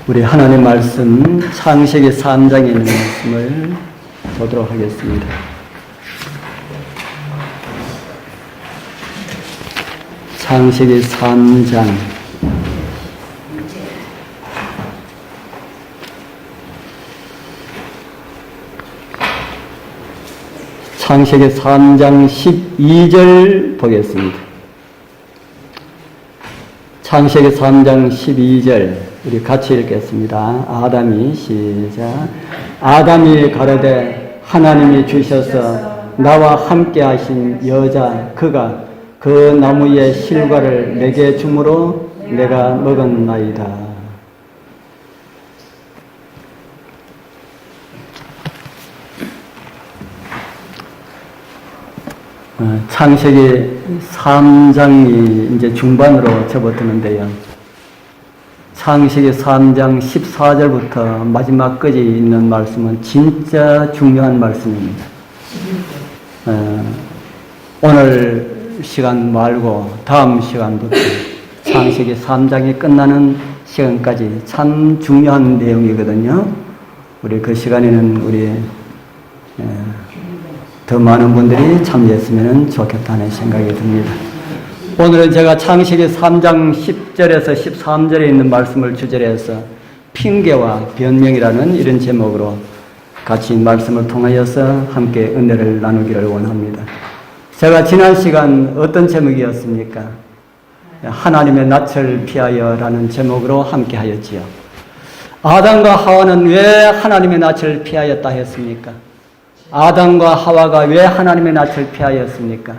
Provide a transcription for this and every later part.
우리 하나님 말씀 창세기 3장에 있는 말씀을 보도록 하겠습니다. 창세기 3장 창세기 3장 12절 보겠습니다. 창세기 3장 12절 우리 같이 읽겠습니다. 아담이 시작. 아담이 가로되 하나님이 주셔서 나와 함께 하신 여자 그가 그 나무의 실과를 내게 주므로 내가 먹었나이다. 창세기 3장이 이제 중반으로 접어드는데요. 창세기 3장 14절부터 마지막까지 있는 말씀은 진짜 중요한 말씀입니다. 오늘 시간 말고 다음 시간부터 창세기 3장이 끝나는 시간까지 참 중요한 내용이거든요. 우리 그 시간에는 우리 더 많은 분들이 참여했으면 좋겠다는 생각이 듭니다. 오늘은 제가 창세기 3장 10절에서 13절에 있는 말씀을 주제로 해서 핑계와 변명이라는 이런 제목으로 같이 말씀을 통하여서 함께 은혜를 나누기를 원합니다. 제가 지난 시간 어떤 제목이었습니까? 하나님의 낯을 피하여라는 제목으로 함께 하였지요. 아담과 하와는 왜 하나님의 낯을 피하였다 했습니까? 아담과 하와가 왜 하나님의 낯을 피하였습니까?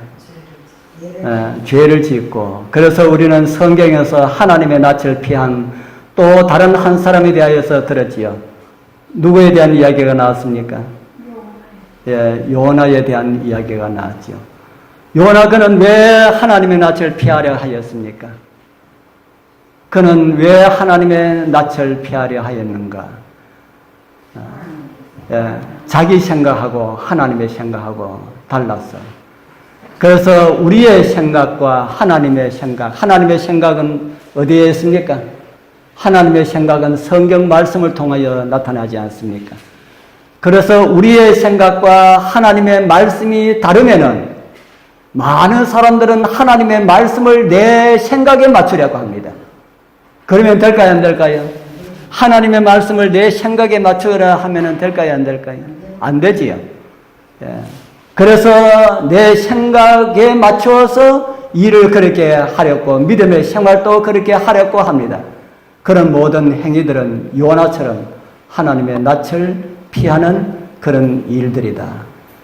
죄를 짓고, 그래서 우리는 성경에서 하나님의 낯을 피한 또 다른 한 사람에 대하여서 들었지요. 누구에 대한 이야기가 나왔습니까? 요나에 대한 이야기가 나왔지요. 요나 그는 왜 하나님의 낯을 피하려 하였습니까? 그는 왜 하나님의 낯을 피하려 하였는가? 자기 생각하고 하나님의 생각하고 달랐어. 그래서 우리의 생각과 하나님의 생각은 어디에 있습니까? 하나님의 생각은 성경 말씀을 통하여 나타나지 않습니까? 그래서 우리의 생각과 하나님의 말씀이 다르면은 많은 사람들은 하나님의 말씀을 내 생각에 맞추려고 합니다. 그러면 될까요, 안 될까요? 하나님의 말씀을 내 생각에 맞추라 하면 될까요, 안 될까요? 안 되지요. 그래서 내 생각에 맞추어서 일을 그렇게 하려고, 믿음의 생활도 그렇게 하려고 합니다. 그런 모든 행위들은 요나처럼 하나님의 낯을 피하는 그런 일들이다.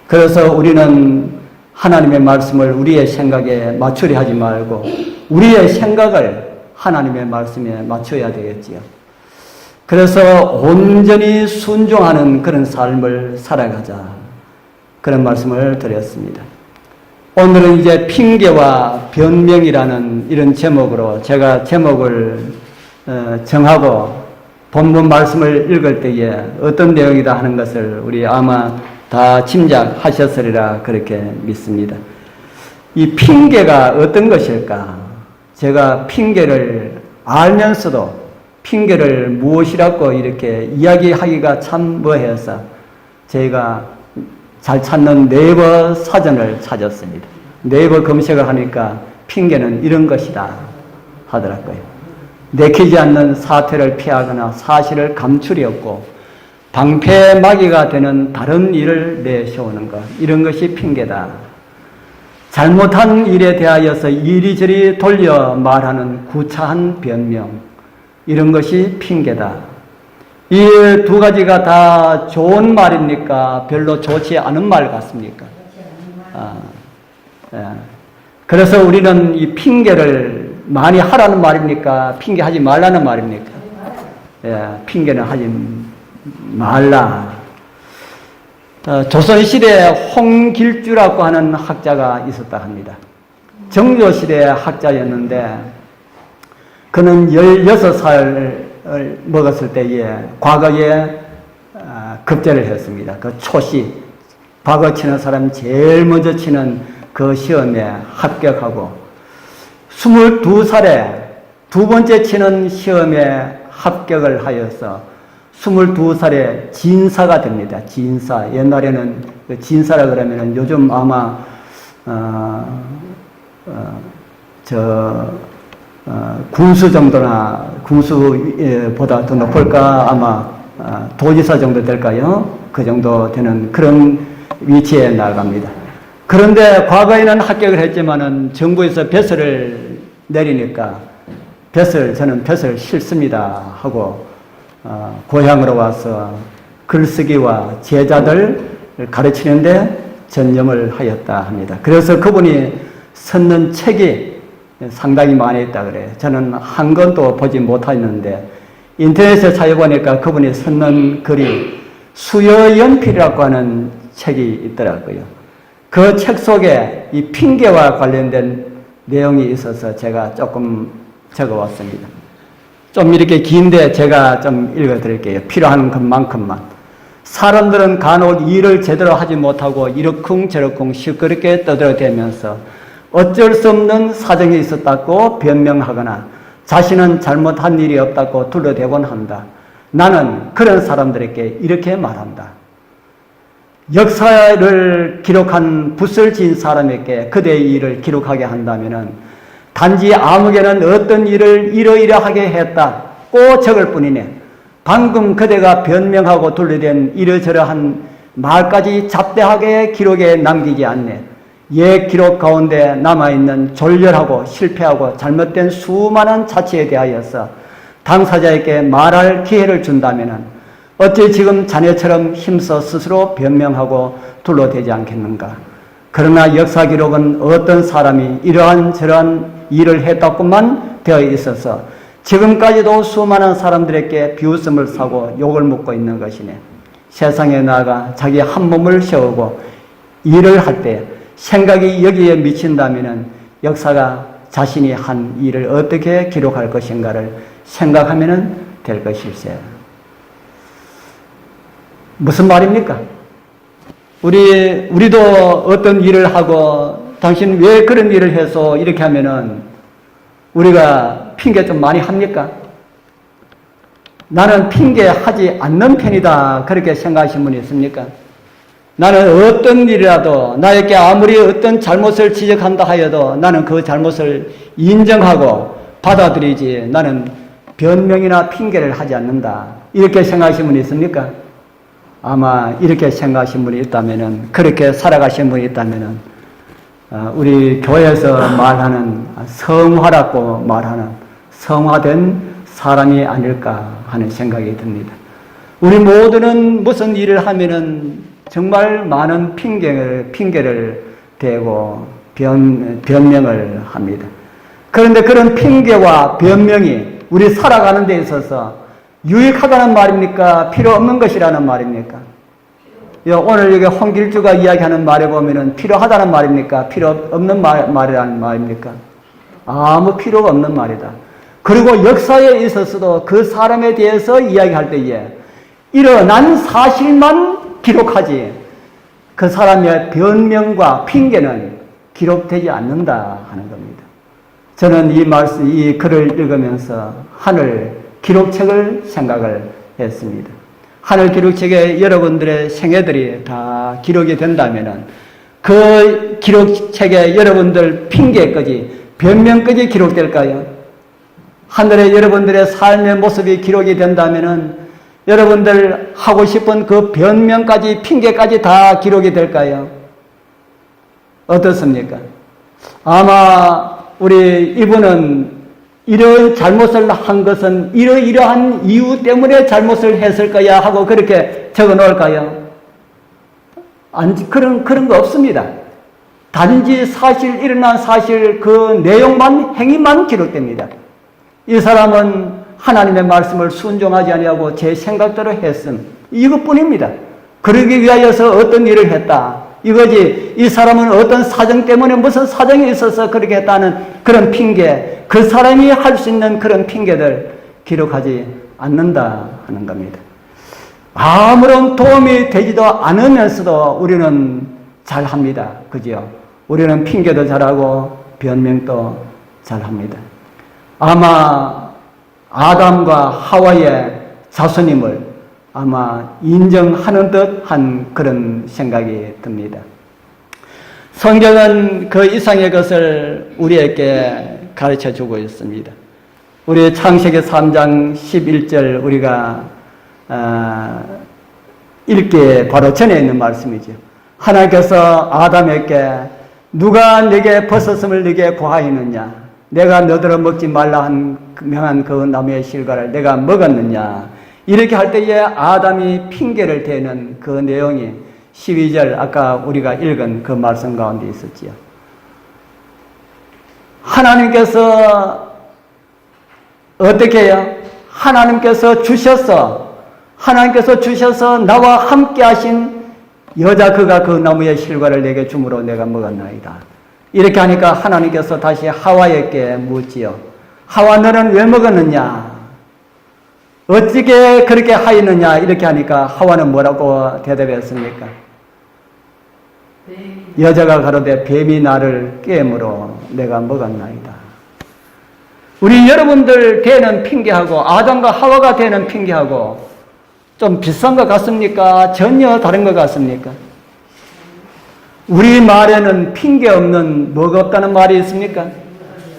그래서 우리는 하나님의 말씀을 우리의 생각에 맞추려 하지 말고 우리의 생각을 하나님의 말씀에 맞춰야 되겠지요. 그래서 온전히 순종하는 그런 삶을 살아가자. 그런 말씀을 드렸습니다. 오늘은 이제 핑계와 변명이라는 이런 제목으로 제가 제목을 정하고 본문 말씀을 읽을 때에 어떤 내용이다 하는 것을 우리 아마 다 짐작하셨으리라 그렇게 믿습니다. 이 핑계가 어떤 것일까? 제가 핑계를 알면서도 핑계를 무엇이라고 이렇게 이야기하기가 참 뭐해서 저희가 잘 찾는 네이버 사전을 찾았습니다. 네이버 검색을 하니까 핑계는 이런 것이다 하더라고요. 내키지 않는 사태를 피하거나 사실을 감추려고 방패막이가 되는 다른 일을 내세우는 것, 이런 것이 핑계다. 잘못한 일에 대하여서 이리저리 돌려 말하는 구차한 변명, 이런 것이 핑계다. 이 두 가지가 다 좋은 말입니까? 별로 좋지 않은 말 같습니까? 그래서 우리는 이 핑계를 많이 하라는 말입니까? 핑계하지 말라는 말입니까? 핑계는 하지 말라. 조선시대에 홍길주라고 하는 학자가 있었다 합니다. 정조시대의 학자였는데 그는 16살을 먹었을 때에 과거에 급제를 했습니다. 그 초시, 과거 치는 사람 제일 먼저 치는 그 시험에 합격하고 22살에 두 번째 치는 시험에 합격을 하여서 22살에 진사가 됩니다. 진사. 옛날에는 진사라 그러면은 요즘 아마 군수 정도나 군수보다 더 높을까 아마 도지사 정도 될까요? 그 정도 되는 그런 위치에 나갑니다. 그런데 과거에는 합격을 했지만은 정부에서 벼슬을 내리니까 저는 벼슬 싫습니다 하고 고향으로 와서 글쓰기와 제자들 가르치는데 전념을 하였다 합니다. 그래서 그분이 썼는 책이 상당히 많이 있다 그래요. 저는 한 권도 보지 못했는데 인터넷에 찾아보니까 그분이 썼는 글이 수여연필이라고 하는 책이 있더라고요. 그 책 속에 이 핑계와 관련된 내용이 있어서 제가 조금 적어왔습니다. 좀 이렇게 긴데 제가 좀 읽어드릴게요. 필요한 것만큼만. 사람들은 간혹 일을 제대로 하지 못하고 이러쿵저러쿵 시끄럽게 떠들어대면서 어쩔 수 없는 사정이 있었다고 변명하거나 자신은 잘못한 일이 없다고 둘러대곤 한다. 나는 그런 사람들에게 이렇게 말한다. 역사를 기록한 붓을 진 사람에게 그대의 일을 기록하게 한다면은 단지 아무개는 어떤 일을 이러이러하게 했다. 꼭 적을 뿐이네. 방금 그대가 변명하고 둘러댄 이러저러한 말까지 잡대하게 기록에 남기지 않네. 옛 기록 가운데 남아있는 졸렬하고 실패하고 잘못된 수많은 자치에 대하여서 당사자에게 말할 기회를 준다면 어찌 지금 자네처럼 힘써 스스로 변명하고 둘러대지 않겠는가. 그러나 역사 기록은 어떤 사람이 이러한 저러한 일을 했다고만 되어 있어서 지금까지도 수많은 사람들에게 비웃음을 사고 욕을 먹고 있는 것이네. 세상에 나아가 자기 한 몸을 세우고 일을 할 때 생각이 여기에 미친다면 역사가 자신이 한 일을 어떻게 기록할 것인가를 생각하면 될 것일세. 무슨 말입니까? 우리도 어떤 일을 하고 당신 왜 그런 일을 해서 이렇게 하면은 우리가 핑계 좀 많이 합니까? 나는 핑계하지 않는 편이다. 그렇게 생각하시는 분이 있습니까? 나는 어떤 일이라도 나에게 아무리 어떤 잘못을 지적한다 하여도 나는 그 잘못을 인정하고 받아들이지 나는 변명이나 핑계를 하지 않는다. 이렇게 생각하시는 분이 있습니까? 아마 이렇게 생각하시는 분이 있다면은, 그렇게 살아가신 분이 있다면은, 우리 교회에서 말하는 성화라고 말하는 성화된 사람이 아닐까 하는 생각이 듭니다. 우리 모두는 무슨 일을 하면은 정말 많은 핑계를 대고 변명을 합니다. 그런데 그런 핑계와 변명이 우리 살아가는 데 있어서 유익하다는 말입니까? 필요 없는 것이라는 말입니까? 오늘 여기 홍길주가 이야기하는 말에 보면은 필요하다는 말입니까? 필요 없는 말이라는 말입니까? 아무 필요가 없는 말이다. 그리고 역사에 있어서도 그 사람에 대해서 이야기할 때에 일어난 사실만 기록하지 그 사람의 변명과 핑계는 기록되지 않는다 하는 겁니다. 저는 이 글을 읽으면서 하늘 기록책을 생각을 했습니다. 하늘 기록책에 여러분들의 생애들이 다 기록이 된다면은 그 기록책에 여러분들 핑계까지 변명까지 기록될까요? 하늘에 여러분들의 삶의 모습이 기록이 된다면은 여러분들 하고 싶은 그 변명까지 핑계까지 다 기록이 될까요? 어떻습니까? 아마 우리 이분은 이런 잘못을 한 것은 이러이러한 이유 때문에 잘못을 했을 거야 하고 그렇게 적어 놓을까요? 그런 거 없습니다. 단지 일어난 사실 그 내용만, 행위만 기록됩니다. 이 사람은 하나님의 말씀을 순종하지 아니하고 제 생각대로 했음. 이것뿐입니다. 그러기 위하여서 어떤 일을 했다. 이거지. 이 사람은 어떤 사정 때문에 무슨 사정이 있어서 그렇게 했다는 그런 핑계, 그 사람이 할 수 있는 그런 핑계들 기록하지 않는다 하는 겁니다. 아무런 도움이 되지도 않으면서도 우리는 잘합니다. 그죠? 우리는 핑계도 잘하고 변명도 잘합니다. 아마 아담과 하와의 자손임을 아마 인정하는 듯한 그런 생각이 듭니다. 성경은 그 이상의 것을 우리에게 가르쳐 주고 있습니다. 우리 창세기 3장 11절 우리가 읽기에 바로 전에 있는 말씀이죠. 하나님께서 아담에게 누가 네게 벗었음을 네게 구하였느냐? 내가 너더러 먹지 말라 한 명한 그 나무의 실과를 내가 먹었느냐? 이렇게 할 때에 아담이 핑계를 대는 그 내용이 12절 아까 우리가 읽은 그 말씀 가운데 있었지요. 하나님께서 어떻게 해요? 하나님께서 주셔서 나와 함께 하신 여자 그가 그 나무의 실과를 내게 주므로 내가 먹었나이다. 이렇게 하니까 하나님께서 다시 하와에게 묻지요. 하와 너는 왜 먹었느냐? 어떻게 그렇게 하였느냐? 이렇게 하니까 하와는 뭐라고 대답했습니까? 여자가 가로되 뱀이 나를 깨므로 내가 먹었나이다. 우리 여러분들 대는 핑계하고 아담과 하와가 대는 핑계하고 좀 비슷한 것 같습니까? 전혀 다른 것 같습니까? 우리 말에는 핑계 없는 뭐가 없다는 말이 있습니까?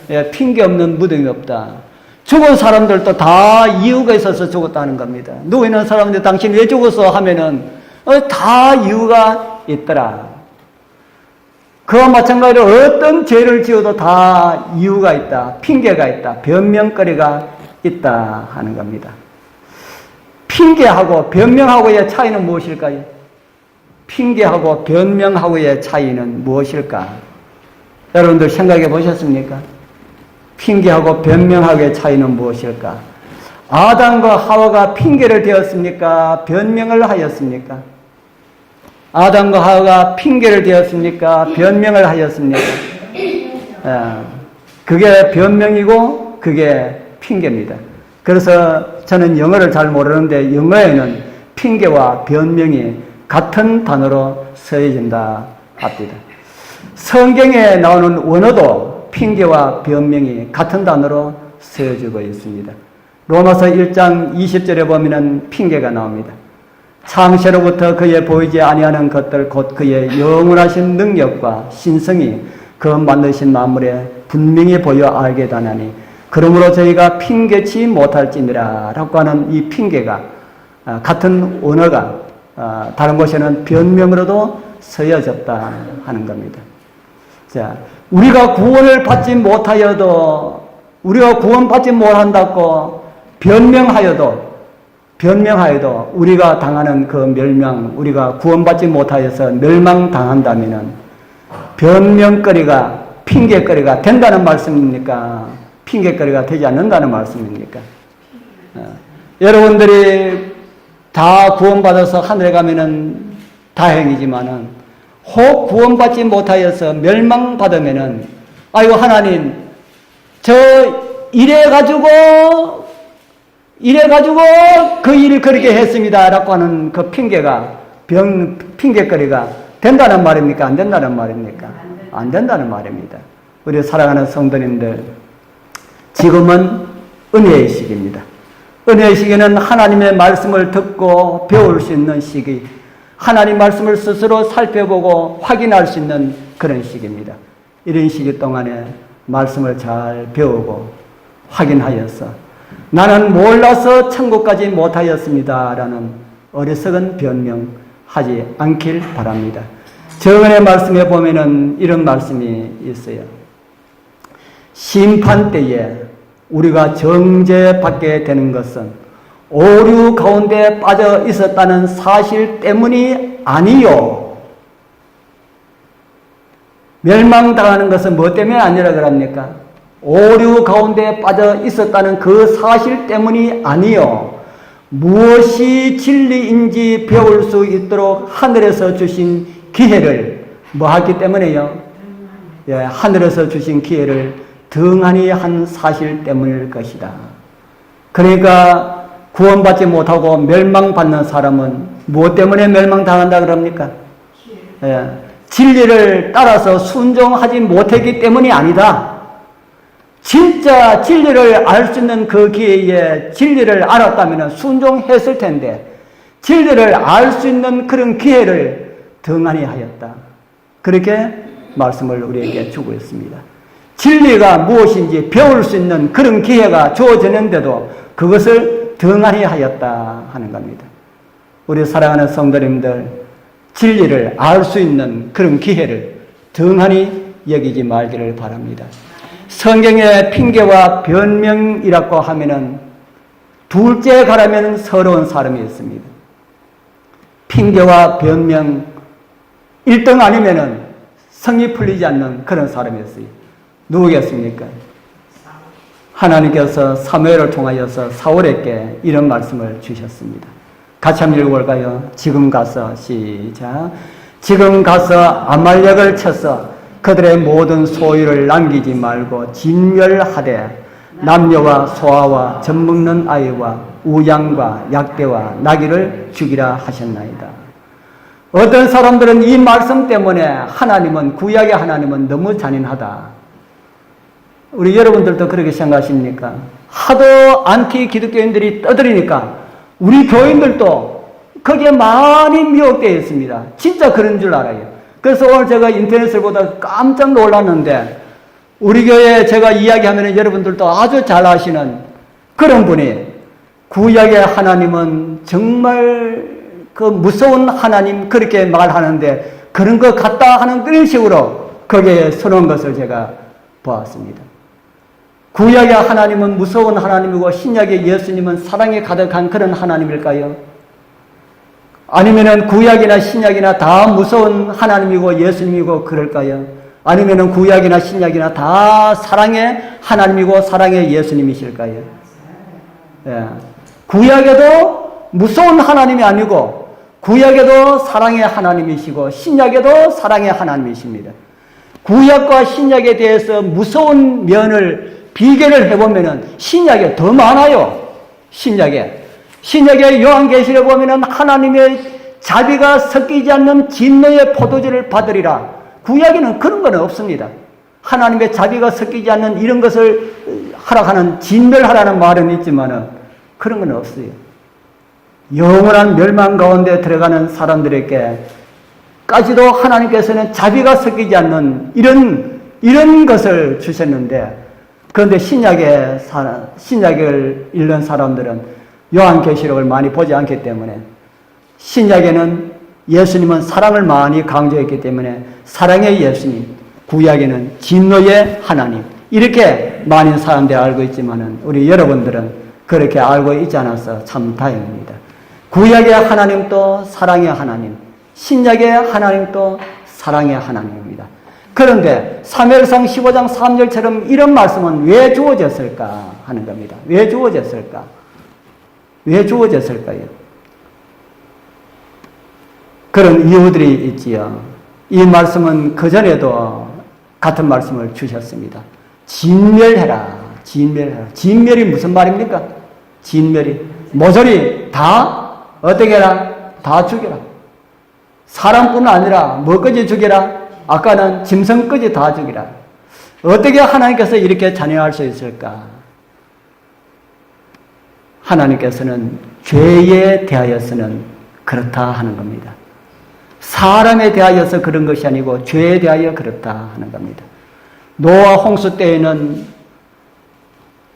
예, 핑계 없는 무덤이 없다. 죽은 사람들도 다 이유가 있어서 죽었다는 겁니다. 누워 있는 사람들 당신 왜 죽었어? 하면은 다 이유가 있더라. 그와 마찬가지로 어떤 죄를 지어도 다 이유가 있다. 핑계가 있다. 변명거리가 있다 하는 겁니다. 핑계하고 변명하고의 차이는 무엇일까요? 핑계하고 변명하고의 차이는 무엇일까? 여러분들 생각해 보셨습니까? 핑계하고 변명하고의 차이는 무엇일까? 아담과 하와가 핑계를 대었습니까? 변명을 하였습니까? 아담과 하와가 핑계를 대었습니까? 변명을 하였습니까? 그게 변명이고 그게 핑계입니다. 그래서 저는 영어를 잘 모르는데 영어에는 핑계와 변명이 같은 단어로 쓰여진다 합니다. 성경에 나오는 원어도 핑계와 변명이 같은 단어로 쓰여지고 있습니다. 로마서 1장 20절에 보면은 핑계가 나옵니다. 창세로부터 그의 보이지 아니하는 것들 곧 그의 영원하신 능력과 신성이 그 만드신 만물에 분명히 보여 알게 되나니 그러므로 저희가 핑계치 못할지니라 라고 하는 이 핑계가 같은 언어가 다른 곳에는 변명으로도 쓰여졌다 하는 겁니다. 자, 우리가 구원을 받지 못하여도 우리가 구원받지 못한다고 변명하여도 우리가 당하는 그 멸망, 우리가 구원받지 못하여서 멸망당한다면은 변명거리가 핑계거리가 된다는 말씀입니까? 핑계거리가 되지 않는다는 말씀입니까? 여러분들이 다 구원받아서 하늘에 가면은 다행이지만은 혹 구원받지 못하여서 멸망받으면은 아이고 하나님 저 이래가지고 그 일을 그렇게 했습니다 라고 하는 그 핑계거리가 된다는 말입니까? 안 된다는 말입니까? 안 된다는 말입니다. 우리 사랑하는 성도님들, 지금은 은혜의 시기입니다. 은혜의 시기는 하나님의 말씀을 듣고 배울 수 있는 시기, 하나님 말씀을 스스로 살펴보고 확인할 수 있는 그런 시기입니다. 이런 시기 동안에 말씀을 잘 배우고 확인하여서 나는 몰라서 천국까지 못하였습니다 라는 어리석은 변명하지 않길 바랍니다. 정언의 말씀에 보면은 이런 말씀이 있어요. 심판 때에 우리가 정죄받게 되는 것은 오류 가운데 빠져 있었다는 사실 때문이 아니요. 멸망당하는 것은 뭐 때문에 아니라 그럽니까? 오류 가운데 빠져 있었다는 그 사실 때문이 아니요. 무엇이 진리인지 배울 수 있도록 하늘에서 주신 기회를 뭐 하기 때문에요? 예, 하늘에서 주신 기회를 등한히 한 사실 때문일 것이다. 그러니까 구원받지 못하고 멸망받는 사람은 무엇 때문에 멸망당한다 그럽니까? 진리를 따라서 순종하지 못했기 때문이 아니다. 진짜 진리를 알 수 있는 그 기회에 진리를 알았다면 순종했을 텐데 진리를 알 수 있는 그런 기회를 등한히 하였다. 그렇게 말씀을 우리에게 주고 있습니다. 진리가 무엇인지 배울 수 있는 그런 기회가 주어졌는데도 그것을 등한히 하였다 하는 겁니다. 우리 사랑하는 성도님들, 진리를 알 수 있는 그런 기회를 등한히 여기지 말기를 바랍니다. 성경의 핑계와 변명이라고 하면은 둘째 가라면 서러운 사람이 있습니다. 핑계와 변명 1등 아니면은 성이 풀리지 않는 그런 사람이었어요. 누구겠습니까? 하나님께서 사무엘을 통하여서 사울에게 이런 말씀을 주셨습니다. 같이 한번 읽어볼까요? 지금 가서 시작. 지금 가서 아말렉을 쳐서 그들의 모든 소유를 남기지 말고 진멸하되 남녀와 소아와 젖먹는 아이와 우양과 약대와 나귀를 죽이라 하셨나이다. 어떤 사람들은 이 말씀 때문에 하나님은, 구약의 하나님은 너무 잔인하다. 우리 여러분들도 그렇게 생각하십니까? 하도 안티 기독교인들이 떠들이니까 우리 교인들도 거기에 많이 미혹되어 있습니다. 진짜 그런 줄 알아요. 그래서 오늘 제가 인터넷을 보다 깜짝 놀랐는데 우리 교회에 제가 이야기하면 여러분들도 아주 잘 아시는 그런 분이 구약의 하나님은 정말 그 무서운 하나님 그렇게 말하는데 그런 것 같다 하는 그런 식으로 거기에 서놓은 것을 제가 보았습니다. 구약의 하나님은 무서운 하나님이고 신약의 예수님은 사랑에 가득한 그런 하나님일까요? 아니면은 구약이나 신약이나 다 무서운 하나님이고 예수님이고 그럴까요? 아니면은 구약이나 신약이나 다 사랑의 하나님이고 사랑의 예수님이실까요? 예. 구약에도 무서운 하나님이 아니고 구약에도 사랑의 하나님이시고 신약에도 사랑의 하나님이십니다. 구약과 신약에 대해서 무서운 면을 비교를 해보면은 신약에 더 많아요. 신약의 요한계시를 보면은 하나님의 자비가 섞이지 않는 진노의 포도주를 받으리라. 구약에는 그런 건 없습니다. 하나님의 자비가 섞이지 않는 이런 것을 하라는 진멸하라는 말은 있지만은 그런 건 없어요. 영원한 멸망 가운데 들어가는 사람들에게까지도 하나님께서는 자비가 섞이지 않는 이런 것을 주셨는데 그런데 신약을 읽는 사람들은 요한계시록을 많이 보지 않기 때문에 신약에는 예수님은 사랑을 많이 강조했기 때문에 사랑의 예수님, 구약에는 진노의 하나님 이렇게 많은 사람들이 알고 있지만은 우리 여러분들은 그렇게 알고 있지 않아서 참 다행입니다. 구약의 하나님도 사랑의 하나님, 신약의 하나님도 사랑의 하나님입니다. 그런데 사무엘상 15장 3절처럼 이런 말씀은 왜 주어졌을까 하는 겁니다. 왜 주어졌을까? 왜 주어졌을까요? 그런 이유들이 있지요. 이 말씀은 그전에도 같은 말씀을 주셨습니다. 진멸해라. 진멸이 무슨 말입니까? 진멸이. 모조리 다 어떻게 해라? 다 죽여라. 사람뿐 아니라 뭐까지 죽여라? 아까는 짐승까지 다 죽이라. 어떻게 하나님께서 이렇게 잔인할 수 있을까? 하나님께서는 죄에 대하여서는 그렇다 하는 겁니다. 사람에 대하여서 그런 것이 아니고 죄에 대하여 그렇다 하는 겁니다. 노아 홍수 때에는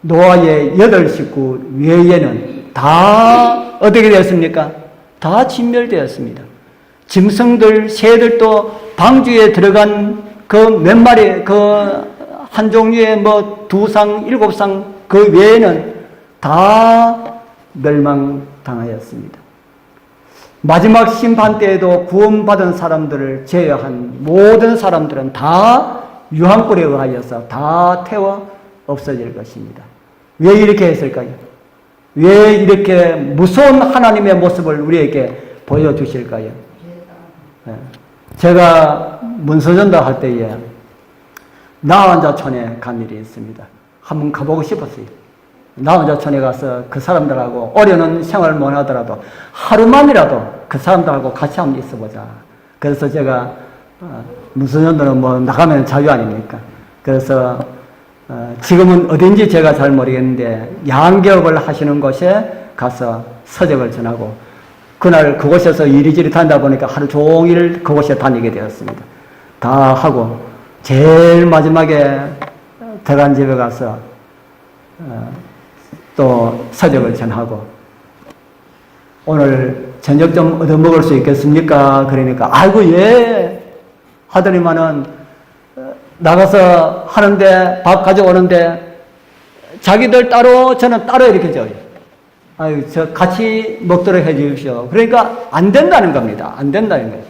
노아의 8식구 외에는 다 어떻게 되었습니까? 다 진멸되었습니다. 짐승들, 새들도 방주에 들어간 그 몇 마리, 그 한 종류의 2상, 7상 그 외에는 다 멸망당하였습니다. 마지막 심판 때에도 구원받은 사람들을 제외한 모든 사람들은 다 유황불에 의하여서 다 태워 없어질 것입니다. 왜 이렇게 했을까요? 왜 이렇게 무서운 하나님의 모습을 우리에게 보여주실까요? 제가 문서전도 할 때에 나원자촌에 간 일이 있습니다. 한번 가보고 싶었어요. 나원자촌에 가서 그 사람들하고 오래는 생활 못 하더라도 하루만이라도 그 사람들하고 같이 한번 있어보자. 그래서 제가 문서전도는 나가면 자유 아닙니까? 그래서 지금은 어딘지 제가 잘 모르겠는데 양계업을 하시는 곳에 가서 서적을 전하고 그날 그곳에서 이리저리 다니다 보니까 하루 종일 그곳에 다니게 되었습니다. 다 하고 제일 마지막에 들어간 집에 가서 또 서적을 전하고 오늘 저녁 좀 얻어먹을 수 있겠습니까? 그러니까 아이고 예 하더니만은 나가서 하는데 밥 가져오는데 자기들 따로 저는 따로 이렇게 줘요. 아유 저 같이 먹도록 해 주십시오. 그러니까 안 된다는 겁니다. 안 된다는 거예요.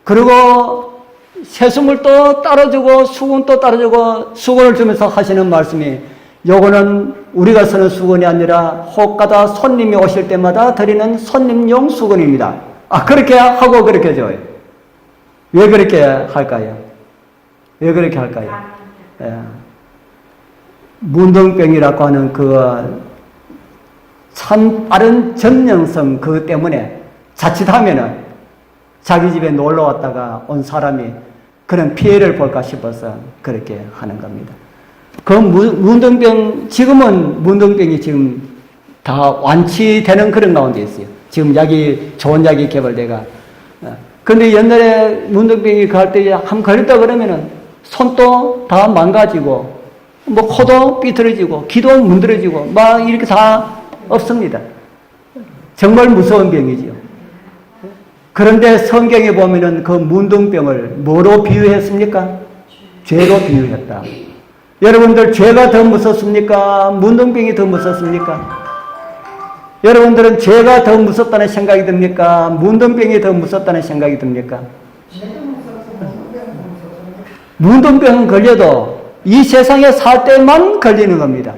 그리고 세수물도 따로 주고 수건도 따로 주고 수건을 주면서 하시는 말씀이 요거는 우리가 쓰는 수건이 아니라 혹가다 손님이 오실 때마다 드리는 손님용 수건입니다. 아 그렇게 하고 그렇게 줘요. 왜 그렇게 할까요? 왜 그렇게 할까요? 예. 문둥병이라고 하는 그 참 빠른 전염성 그 때문에 자칫하면은 자기 집에 놀러 왔다가 온 사람이 그런 피해를 볼까 싶어서 그렇게 하는 겁니다. 그 문둥병, 지금은 문둥병이 지금 다 완치되는 그런 가운데 있어요. 지금 약이, 좋은 약이 개발돼가. 근데 옛날에 문둥병이 갈 때 한 걸렸다 그러면은 손도 다 망가지고, 뭐 코도 삐뚤어지고, 귀도 문드러지고, 막 이렇게 다 없습니다. 정말 무서운 병이지요. 그런데 성경에 보면은 그 문둥병을 뭐로 비유했습니까? 죄로 비유했다. 여러분들 죄가 더 무섭습니까? 문둥병이 더 무섭습니까? 여러분들은 죄가 더 무섭다는 생각이 듭니까? 문둥병이 더 무섭다는 생각이 듭니까? 문둥병 걸려도 이 세상에 살 때만 걸리는 겁니다.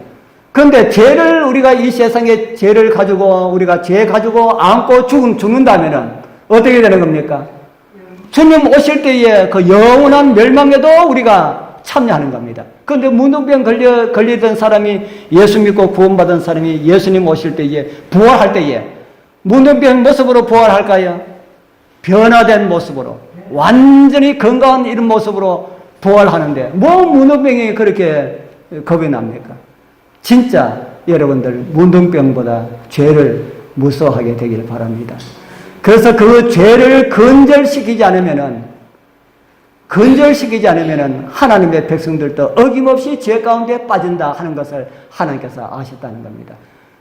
그런데 죄를 우리가 이 세상에 죄를 가지고 우리가 죄 가지고 안고 죽는다면은 어떻게 되는 겁니까? 주님 오실 때에 그 영원한 멸망에도 우리가 참여하는 겁니다. 그런데 문둥병 걸리던 사람이 예수 믿고 구원받은 사람이 예수님 오실 때에 부활할 때에 문둥병 모습으로 부활할까요? 변화된 모습으로 완전히 건강한 이런 모습으로 부활하는데 뭐 문둥병이 그렇게 겁이 납니까? 진짜 여러분들 문둥병보다 죄를 무서워하게 되길 바랍니다. 그래서 그 죄를 건절시키지 않으면은 하나님의 백성들도 어김없이 죄 가운데 빠진다 하는 것을 하나님께서 아셨다는 겁니다.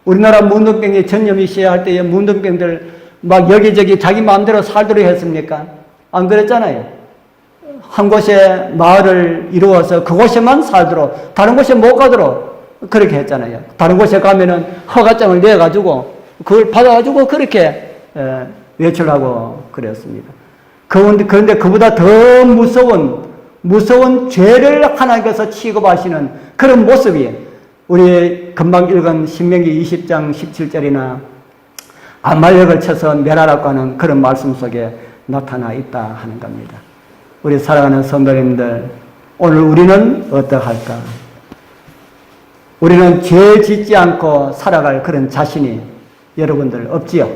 우리나라 문둥병이 전염이 시작할 때에 문둥병들 막 여기저기 자기 마음대로 살도록 했습니까? 안 그랬잖아요. 한 곳에 마을을 이루어서 그곳에만 살도록 다른 곳에 못 가도록 그렇게 했잖아요. 다른 곳에 가면은 허가장을 내가지고 그걸 받아가지고 그렇게 외출하고 그랬습니다. 그런데 그보다 더 무서운 죄를 하나님께서 취급하시는 그런 모습이 우리 금방 읽은 신명기 20장 17절이나 아말렉을 쳐서 멸하라고 하는 그런 말씀 속에 나타나 있다 하는 겁니다. 우리 사랑하는 성도님들, 오늘 우리는 어떠할까? 우리는 죄 짓지 않고 살아갈 그런 자신이 여러분들 없지요?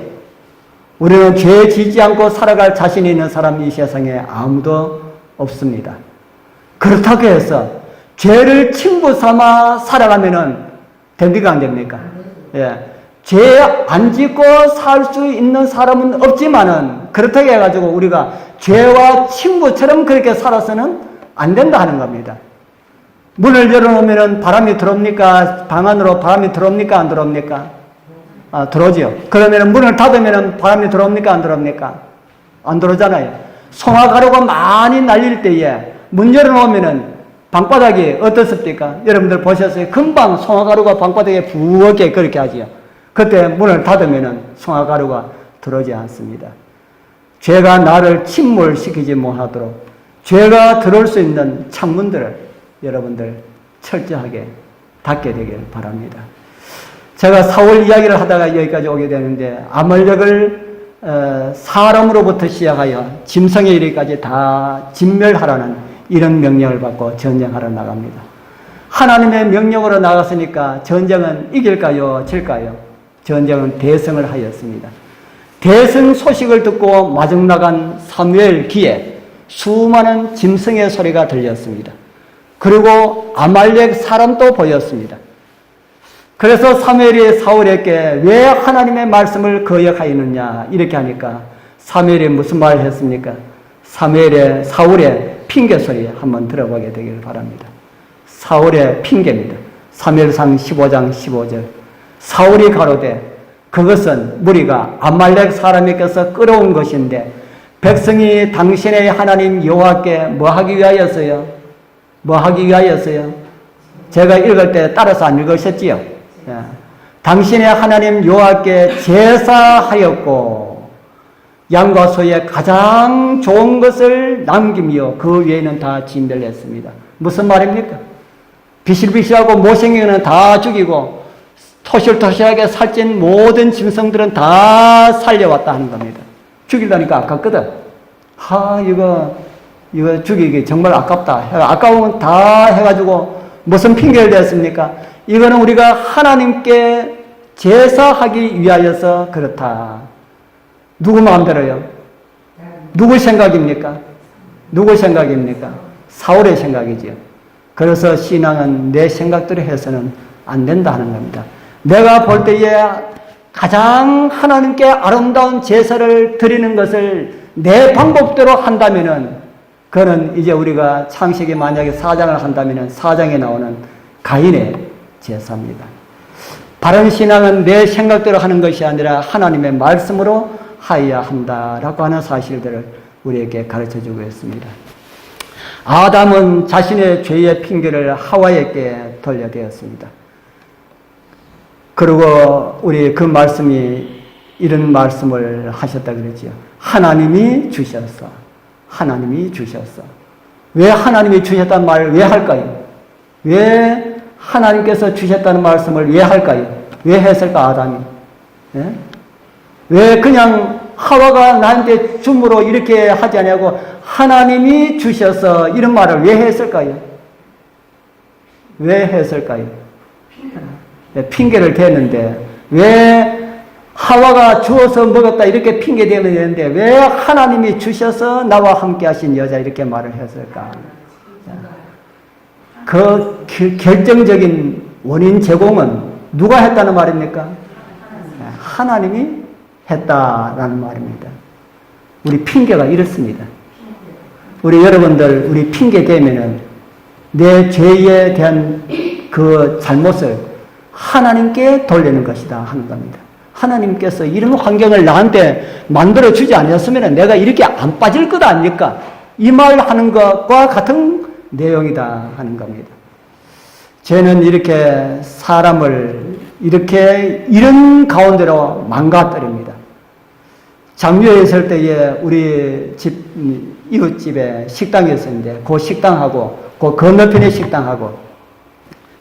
우리는 죄 짓지 않고 살아갈 자신이 있는 사람이 이 세상에 아무도 없습니다. 그렇다고 해서 죄를 친구 삼아 살아가면은 됩니까? 안 됩니까? 예. 죄 안 짓고 살 수 있는 사람은 없지만은 그렇다고 해가지고 우리가 죄와 친구처럼 그렇게 살아서는 안 된다 하는 겁니다. 문을 열어놓으면 바람이 들어옵니까? 방 안으로 바람이 들어옵니까? 안 들어옵니까? 아, 들어오죠. 그러면 문을 닫으면 바람이 들어옵니까? 안 들어옵니까? 안 들어오잖아요. 송화가루가 많이 날릴 때에 문 열어놓으면 방바닥이 어떻습니까? 여러분들 보셨어요? 금방 송화가루가 방바닥에 부엌에 그렇게 하지요. 그때 문을 닫으면 송화가루가 들어오지 않습니다. 죄가 나를 침몰시키지 못하도록 죄가 들어올 수 있는 창문들을 여러분들 철저하게 닫게 되길 바랍니다. 제가 사울 이야기를 하다가 여기까지 오게 되는데 아말렉을 사람으로부터 시작하여 짐승에 이르기까지 다 진멸하라는 이런 명령을 받고 전쟁하러 나갑니다. 하나님의 명령으로 나갔으니까 전쟁은 이길까요? 질까요? 전쟁은 대승을 하였습니다. 대승 소식을 듣고 마중 나간 사무엘 귀에 수많은 짐승의 소리가 들렸습니다. 그리고 아말렉 사람도 보였습니다. 그래서 사무엘이 사울에게 왜 하나님의 말씀을 거역하였느냐 이렇게 하니까 사무엘이 무슨 말을 했습니까? 사울의 핑계 소리 한번 들어보게 되기를 바랍니다. 사울의 핑계입니다. 사무엘상 15장 15절. 사울이 가로되 그것은 무리가 아말렉 사람에게서 끌어온 것인데 백성이 당신의 하나님 여호와께 뭐하기 위하여서요? 뭐하기 위하여서요? 제가 읽을 때 따라서 안 읽으셨지요? 예. 당신의 하나님 여호와께 제사하였고 양과 소의 가장 좋은 것을 남기며 그 외에는 다 진멸했습니다. 무슨 말입니까? 비실비실하고 못생기는 다 죽이고 토실토실하게 살찐 모든 짐승들은 다 살려왔다 하는 겁니다. 죽이려니까 아깝거든. 이거 죽이기 정말 아깝다. 아까우면 다 해가지고 무슨 핑계를 댔습니까? 이거는 우리가 하나님께 제사하기 위하여서 그렇다. 누구 마음대로요? 누구 생각입니까? 누구 생각입니까? 사울의 생각이지요. 그래서 신앙은 내 생각대로 해서는 안 된다 하는 겁니다. 내가 볼 때에 가장 하나님께 아름다운 제사를 드리는 것을 내 방법대로 한다면은 그거는 이제 우리가 창세기 만약에 4장을 한다면은 4장에 나오는 가인의 제사입니다. 바른 신앙은 내 생각대로 하는 것이 아니라 하나님의 말씀으로 하여야 한다라고 하는 사실들을 우리에게 가르쳐주고 있습니다. 아담은 자신의 죄의 핑계를 하와에게 돌려대었습니다. 그리고 우리 그 말씀이 이런 말씀을 하셨다 그랬지요. 하나님이 주셨어. 하나님이 주셨어. 왜 하나님이 주셨다는 말을 왜 할까요? 왜 하나님께서 주셨다는 말씀을 왜 할까요? 왜 했을까 아담이? 예? 왜 그냥 하와가 나한테 줌으로 이렇게 하지 않냐고 하나님이 주셔서 이런 말을 왜 했을까요? 왜 했을까요? 핑계를 대는데 왜 하와가 주어서 먹었다 이렇게 핑계대면 되는데 왜 하나님이 주셔서 나와 함께 하신 여자 이렇게 말을 했을까? 그 결정적인 원인 제공은 누가 했다는 말입니까? 하나님이 했다라는 말입니다. 우리 핑계가 이렇습니다. 우리 여러분들 우리 핑계 대면은 내 죄에 대한 그 잘못을 하나님께 돌리는 것이다 하는 겁니다. 하나님께서 이런 환경을 나한테 만들어 주지 않았으면 내가 이렇게 안 빠질 것 아닙니까? 이 말 하는 것과 같은 내용이다 하는 겁니다. 죄는 이렇게 사람을 이렇게 이런 가운데로 망가뜨립니다. 장류에 있을 때에 우리 집 이웃집에 식당이 있었는데 그 식당하고 그 건너편의 식당하고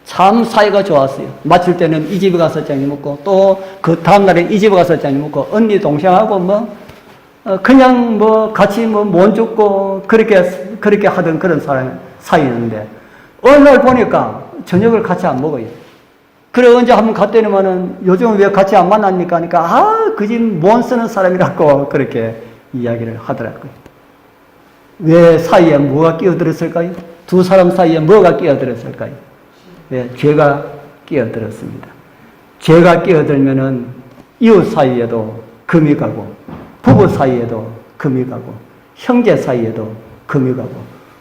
참 사이가 좋았어요. 마칠 때는 이 집에 가서 저녁 먹고 또 그 다음날에 이 집에 가서 저녁 먹고 언니 동생하고 그냥 같이 못 죽고 그렇게 하던 그런 사이였는데 어느 날 보니까 저녁을 같이 안 먹어요. 그래 언제 한번 갔더니만은 요즘 왜 같이 안 만납니까? 하니까 그 집 못 쓰는 사람이라고 그렇게 이야기를 하더라고요. 왜 사이에 뭐가 끼어들었을까요? 두 사람 사이에 뭐가 끼어들었을까요? 네, 죄가 끼어들었습니다. 죄가 끼어들면은 이웃 사이에도 금이 가고, 부부 사이에도 금이 가고, 형제 사이에도 금이 가고,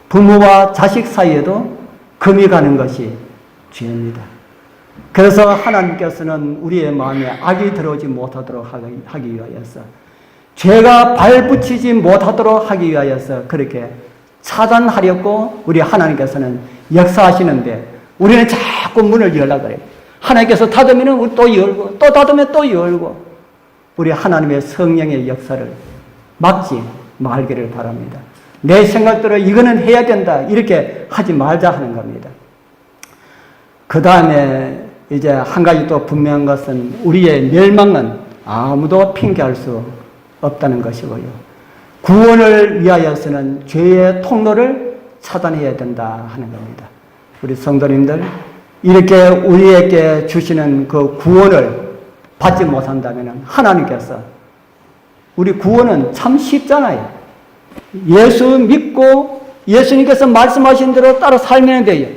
부모와 자식 사이에도 금이 가는 것이 죄입니다. 그래서 하나님께서는 우리의 마음에 악이 들어오지 못하도록 하기 위하여서, 죄가 발붙이지 못하도록 하기 위하여서 그렇게 차단하려고 우리 하나님께서는 역사하시는데, 우리는 자꾸 문을 열려고 그래요. 하나님께서 닫으면 우리 또 열고, 또 닫으면 또 열고, 우리 하나님의 성령의 역사를 막지 말기를 바랍니다. 내 생각대로 이거는 해야 된다, 이렇게 하지 말자 하는 겁니다. 그 다음에 이제 한 가지 또 분명한 것은 우리의 멸망은 아무도 핑계할 수 없다는 것이고요. 구원을 위하여서는 죄의 통로를 차단해야 된다 하는 겁니다. 우리 성도님들, 이렇게 우리에게 주시는 그 구원을 받지 못한다면 하나님께서, 우리 구원은 참 쉽잖아요. 예수 믿고 예수님께서 말씀하신 대로 따라 살면 돼요.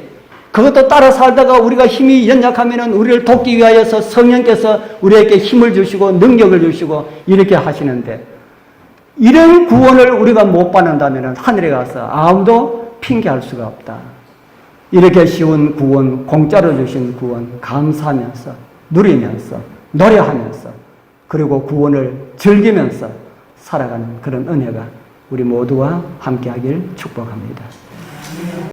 그것도 따라 살다가 우리가 힘이 연약하면 우리를 돕기 위하여서 성령께서 우리에게 힘을 주시고 능력을 주시고 이렇게 하시는데, 이런 구원을 우리가 못 받는다면 하늘에 가서 아무도 핑계할 수가 없다. 이렇게 쉬운 구원, 공짜로 주신 구원 감사하면서 누리면서 노래하면서 그리고 구원을 즐기면서 살아가는 그런 은혜가 우리 모두와 함께하길 축복합니다.